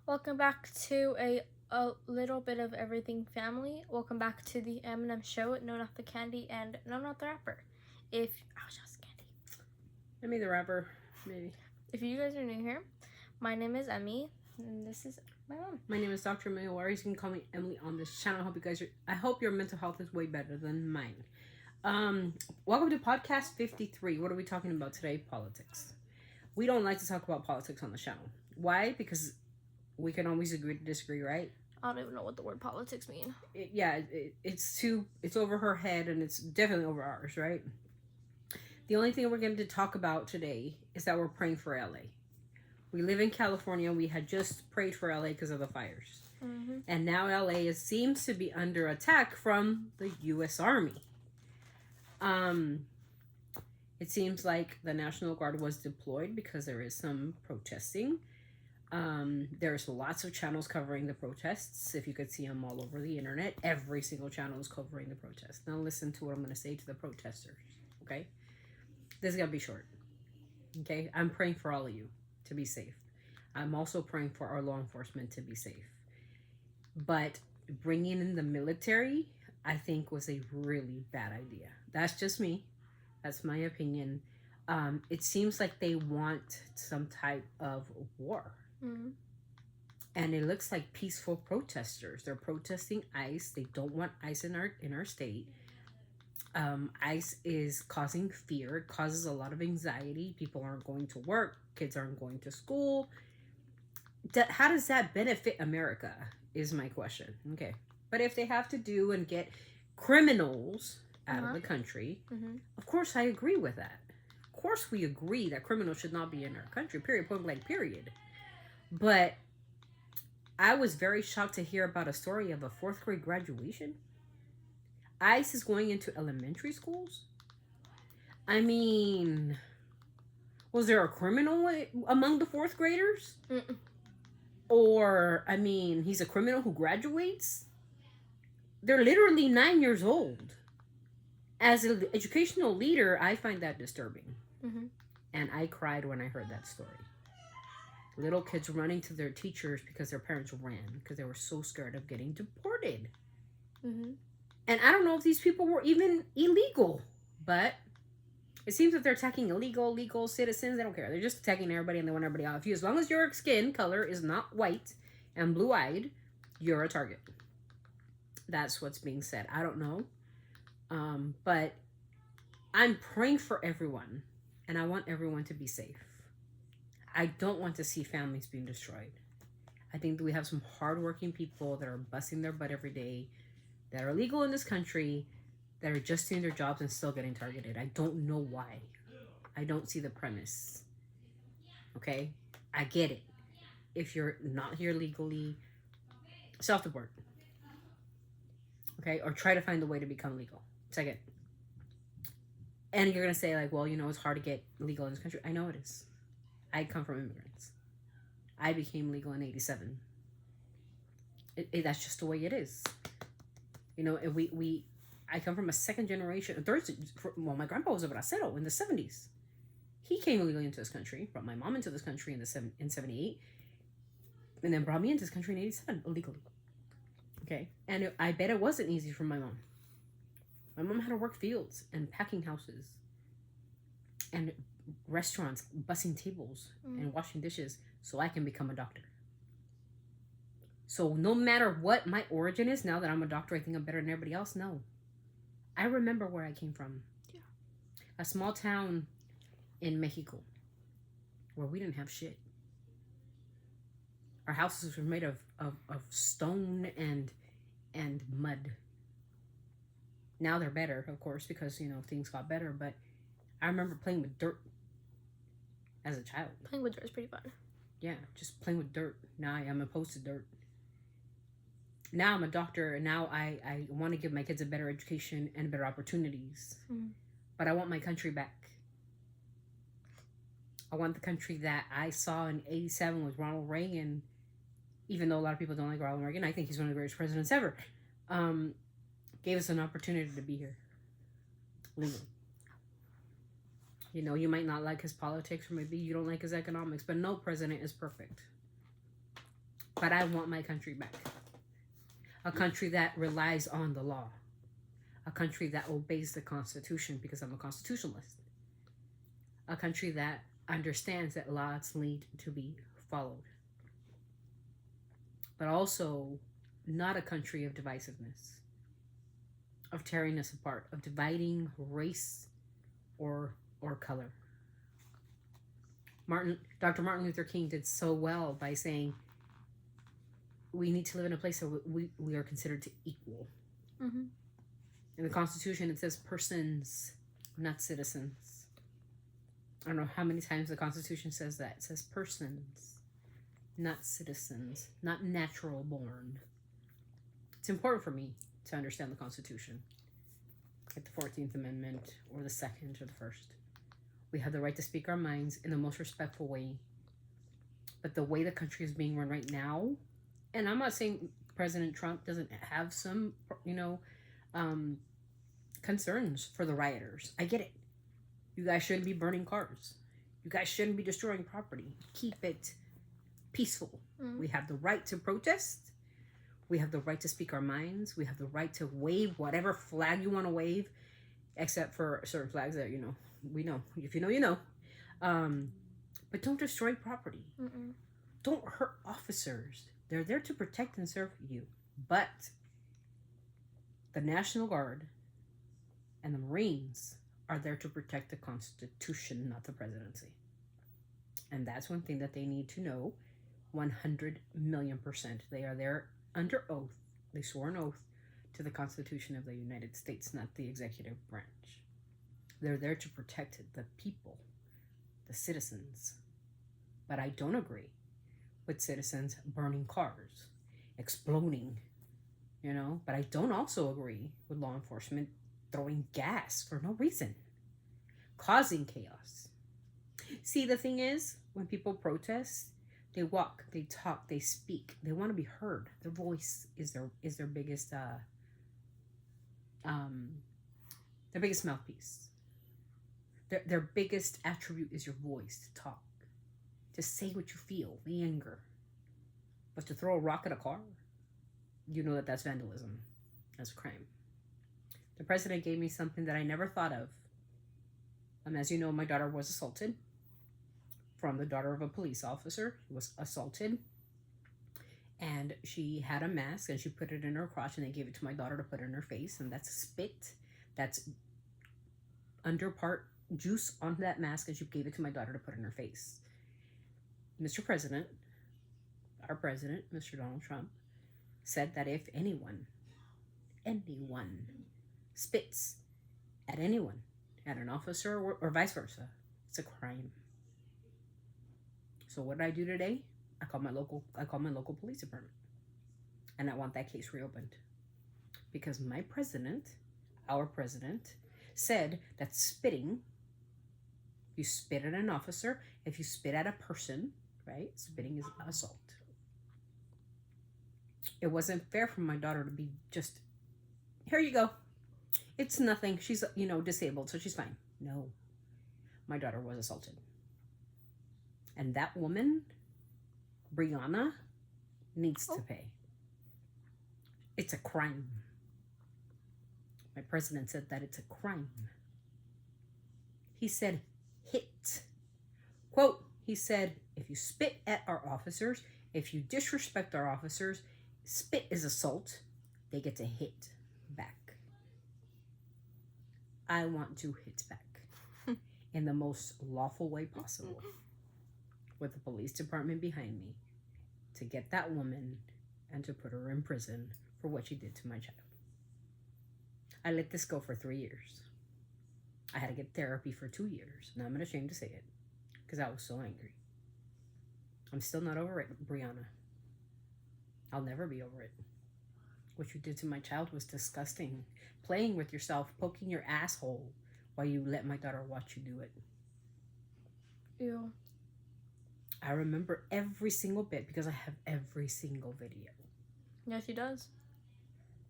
Welcome back to a little bit of everything family. Welcome back to the M&M show. No, not the candy, and no, not the rapper. If I was just candy. I mean the rapper, maybe. If you guys are new here, my name is Emmy, and this is my mom. My name is Dr. Mayawari. You can call me Emily on this channel. I hope your mental health is way better than mine. Welcome to podcast 53. What are we talking about today? Politics. We don't like to talk about politics on the channel. Why? Because we can always agree to disagree, right? I don't even know what the word politics mean. It's over her head, and it's definitely over ours, right? The only thing we're going to talk about today is that we're praying for LA. We live in California. We had just prayed for LA because of the fires. Mm-hmm. And now LA seems to be under attack from the U.S. Army. It seems like the National Guard was deployed because there is some protesting. There's lots of channels covering the protests. If you could see them all over the internet, every single channel is covering the protests. Now listen to what I'm going to say to the protesters, okay? This is going to be short, okay? I'm praying for all of you to be safe. I'm also praying for our law enforcement to be safe. But bringing in the military, I think, was a really bad idea. That's just me. That's my opinion. It seems like they want some type of war. Mm-hmm. And it looks like peaceful protesters. They're protesting ICE. They don't want ICE in our state. ICE is causing fear. It causes a lot of anxiety. People aren't going to work. Kids aren't going to school. How does that benefit America is my question. Okay. But if they have to do and get criminals out of the country, of course I agree with that. Of course we agree that criminals should not be in our country, period, point blank, period. But I was very shocked to hear about a story of a 4th grade graduation. ICE is going into elementary schools? I mean, was there a criminal among the 4th graders? Mm-mm. Or, I mean, he's a criminal who graduates? They're literally 9 years old. As an educational leader, I find that disturbing. Mm-hmm. And I cried when I heard that story. Little kids running to their teachers because their parents ran because they were so scared of getting deported. Mm-hmm. And I don't know if these people were even illegal, but it seems that they're attacking legal citizens. They don't care. They're just attacking everybody and they want everybody off you. As long as your skin color is not white and blue-eyed, you're a target. That's what's being said. I don't know. But I'm praying for everyone, and I want everyone to be safe. I don't want to see families being destroyed. I think that we have some hardworking people that are busting their butt every day, that are legal in this country, that are just doing their jobs and still getting targeted. I don't know why. I don't see the premise. Okay? I get it. If you're not here legally, self-deport. Okay? Or try to find a way to become legal. Second. And you're going to say, like, well, you know, it's hard to get legal in this country. I know it is. I come from immigrants. I became legal in 87. That's just the way it is. You know, and I come from a second generation, my grandpa was a bracero in the 70s. He came illegally into this country, brought my mom into this country in 78, and then brought me into this country in 87, illegally. Okay? And I bet it wasn't easy for my mom. My mom had to work fields and packing houses and restaurants, bussing tables and washing dishes so I can become a doctor. So no matter what my origin is, now that I'm a doctor, I think I'm better than everybody else. No. I remember where I came from. Yeah. A small town in Mexico where we didn't have shit. Our houses were made of stone and mud. Now they're better, of course, because, you know, things got better. But I remember playing with dirt as a child. Playing with dirt is pretty fun. Yeah, just playing with dirt. Now I am opposed to dirt. Now I'm a doctor, and now I want to give my kids a better education and better opportunities. Mm. But I want my country back. I want the country that I saw in 87 with Ronald Reagan. Even though a lot of people don't like Ronald Reagan, I think he's one of the greatest presidents ever. Gave us an opportunity to be here. Legally. You know, you might not like his politics, or maybe you don't like his economics, but no president is perfect. But I want my country back. A country that relies on the law. A country that obeys the Constitution, because I'm a constitutionalist. A country that understands that laws need to be followed. But also not a country of divisiveness, of tearing us apart, of dividing race or color. Dr. Martin Luther King did so well by saying we need to live in a place where we are considered to equal. Mm-hmm. In the Constitution, it says persons, not citizens. I don't know how many times the Constitution says that. It says persons, not citizens, not natural born. It's important for me to understand the Constitution, like the 14th Amendment or the 2nd or the 1st. We have the right to speak our minds in the most respectful way. But the way the country is being run right now, and I'm not saying President Trump doesn't have some, concerns for the rioters. I get it. You guys shouldn't be burning cars. You guys shouldn't be destroying property. Keep it peaceful. Mm-hmm. We have the right to protest. We have the right to speak our minds. We have the right to wave whatever flag you want to wave, except for certain flags that, we know. If you know, you know. But don't destroy property. Mm-mm. Don't hurt officers. They're there to protect and serve you. But the National Guard and the Marines are there to protect the Constitution, not the presidency. And that's one thing that they need to know 100 million %. They are there under oath. They swore an oath to the Constitution of the United States, not the executive branch. They're there to protect the people, the citizens. But I don't agree with citizens burning cars, exploding, But I don't also agree with law enforcement throwing gas for no reason, causing chaos. See, the thing is, when people protest, they walk, they talk, they speak. They want to be heard. Their voice is their biggest mouthpiece. Their biggest attribute is your voice, to talk, to say what you feel, the anger. But to throw a rock at a car, that's vandalism. That's a crime. The president gave me something that I never thought of. As you know, my daughter was assaulted from the daughter of a police officer. She was assaulted. And she had a mask and she put it in her crotch and they gave it to my daughter to put in her face. And that's spit. That's under part juice on that mask and she gave it to my daughter to put in her face. Mr. President, our president, Mr. Donald Trump, said that if anyone spits at anyone, at an officer or vice versa, it's a crime. So what did I do today? I called my local police department, and I want that case reopened because our president, said that spitting, you spit at an officer, if you spit at a person, right? Spitting is assault. It wasn't fair for my daughter to be just, here you go. It's nothing. She's, disabled, so she's fine. No, my daughter was assaulted. And that woman, Brianna, needs to pay. It's a crime. My president said that it's a crime. He said, hit. Quote, he said, if you spit at our officers, if you disrespect our officers, spit is assault, they get to hit back. I want to hit back in the most lawful way possible with the police department behind me to get that woman and to put her in prison for what she did to my child. I let this go for 3 years. I had to get therapy for 2 years, and I'm not ashamed to say it because I was so angry. I'm still not over it, Brianna. I'll never be over it. What you did to my child was disgusting. Playing with yourself, poking your asshole while you let my daughter watch you do it. Ew. I remember every single bit because I have every single video. Yeah, she does.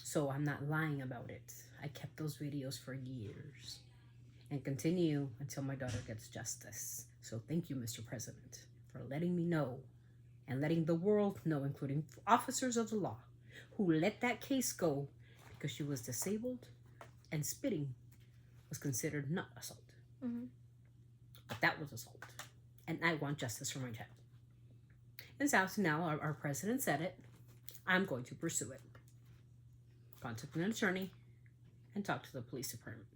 So I'm not lying about it. I kept those videos for years and continue until my daughter gets justice. So thank you, Mr. President, for letting me know and letting the world know, including officers of the law, who let that case go because she was disabled and spitting was considered not assault. Mm-hmm. But that was assault. And I want justice for my child. And so now our president said it. I'm going to pursue it. Contact an attorney and talk to the police department.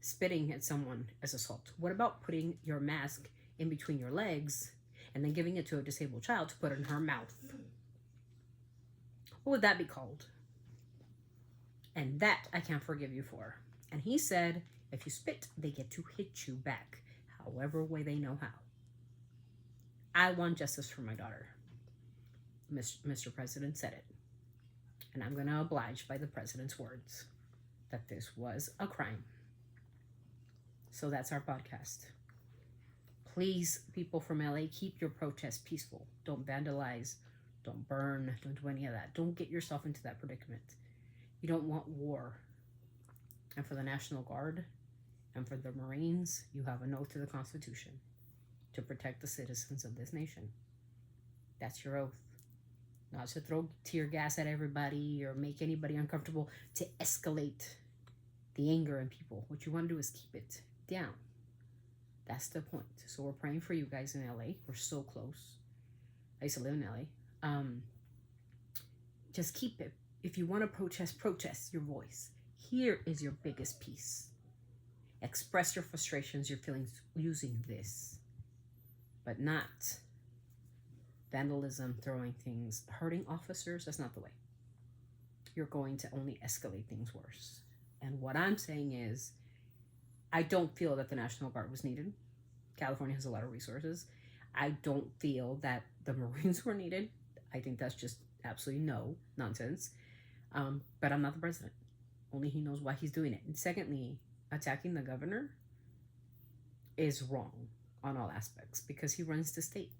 Spitting at someone is assault. What about putting your mask in between your legs and then giving it to a disabled child to put in her mouth? What would that be called? And that I can't forgive you for. And he said, if you spit, they get to hit you back, however way they know how. I want justice for my daughter. Mr. President said it. And I'm going to oblige by the president's words that this was a crime. So that's our podcast. Please, people from LA, keep your protests peaceful. Don't vandalize. Don't burn. Don't do any of that. Don't get yourself into that predicament. You don't want war. And for the National Guard and for the Marines, you have an oath to the Constitution to protect the citizens of this nation. That's your oath. Not to throw tear gas at everybody or make anybody uncomfortable, to escalate the anger in people. What you want to do is keep it down. That's the point. So we're praying for you guys in LA. We're so close. I used to live in LA. Just keep it. If you want to protest your voice. Here is your biggest piece. Express your frustrations, your feelings using this, but not vandalism, throwing things, hurting officers. That's not the way. You're going to only escalate things worse. And what I'm saying is, I don't feel that the National Guard was needed. California has a lot of resources. I don't feel that the Marines were needed. I think that's just absolutely nonsense. But I'm not the president. Only he knows why he's doing it. And secondly, attacking the governor is wrong on all aspects because he runs the state.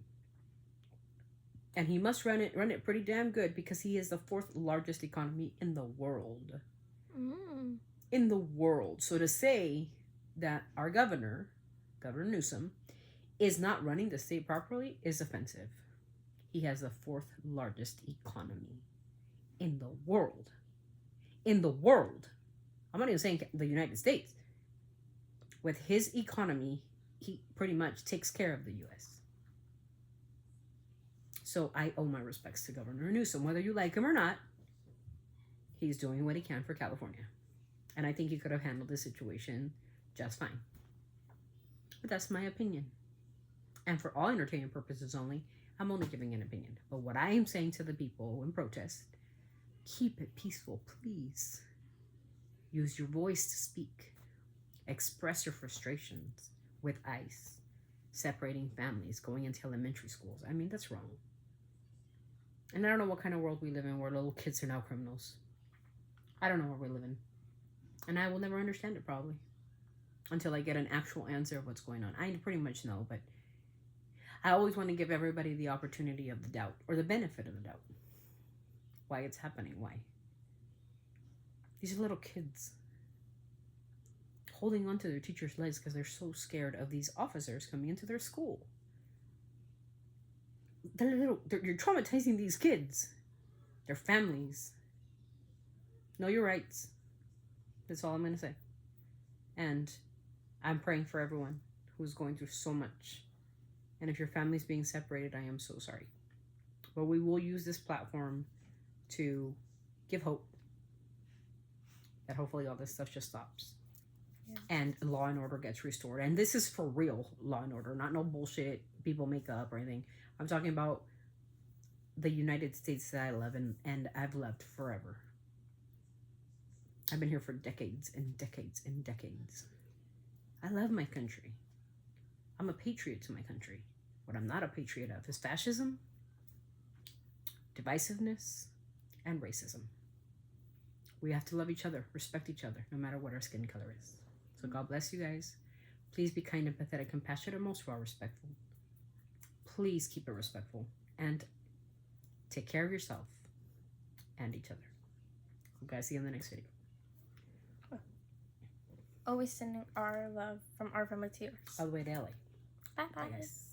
And he must run it pretty damn good because he is the 4th largest economy in the world. Mm. In the world. So to say that our Governor Newsom, is not running the state properly is offensive. He has the 4th largest economy in the world. In the world. I'm not even saying the United States. With his economy, he pretty much takes care of the U.S. So I owe my respects to Governor Newsom. Whether you like him or not, he's doing what he can for California. And I think he could have handled the situation just fine. But that's my opinion. And for all entertainment purposes only, I'm only giving an opinion. But what I am saying to the people in protest, keep it peaceful, please. Use your voice to speak. Express your frustrations with ICE. Separating families, going into elementary schools. I mean, that's wrong. And I don't know what kind of world we live in where little kids are now criminals. I don't know where we live in. And I will never understand it probably. Until I get an actual answer of what's going on. I pretty much know, but I always want to give everybody the opportunity of the doubt. Or the benefit of the doubt. Why it's happening. Why? These are little kids. Holding on to their teacher's legs because they're so scared of these officers coming into their school. You're traumatizing these kids. Their families. Know your rights. That's all I'm going to say. And I'm praying for everyone who's going through so much. And if your family's being separated, I am so sorry. But we will use this platform to give hope that hopefully all this stuff just stops. Yeah. And law and order gets restored. And this is for real law and order, not no bullshit people make up or anything. I'm talking about the United States that I love and I've loved forever. I've been here for decades and decades and decades. I love my country. I'm a patriot to my country. What I'm not a patriot of is fascism, divisiveness, and racism. We have to love each other, respect each other, no matter what our skin color is. So God bless you guys. Please be kind, empathetic, compassionate, and most of all respectful. Please keep it respectful. And take care of yourself and each other. We'll guys see you in the next video. Always sending our love from our family to yours. All the way to LA. Bye, Bye guys. guys.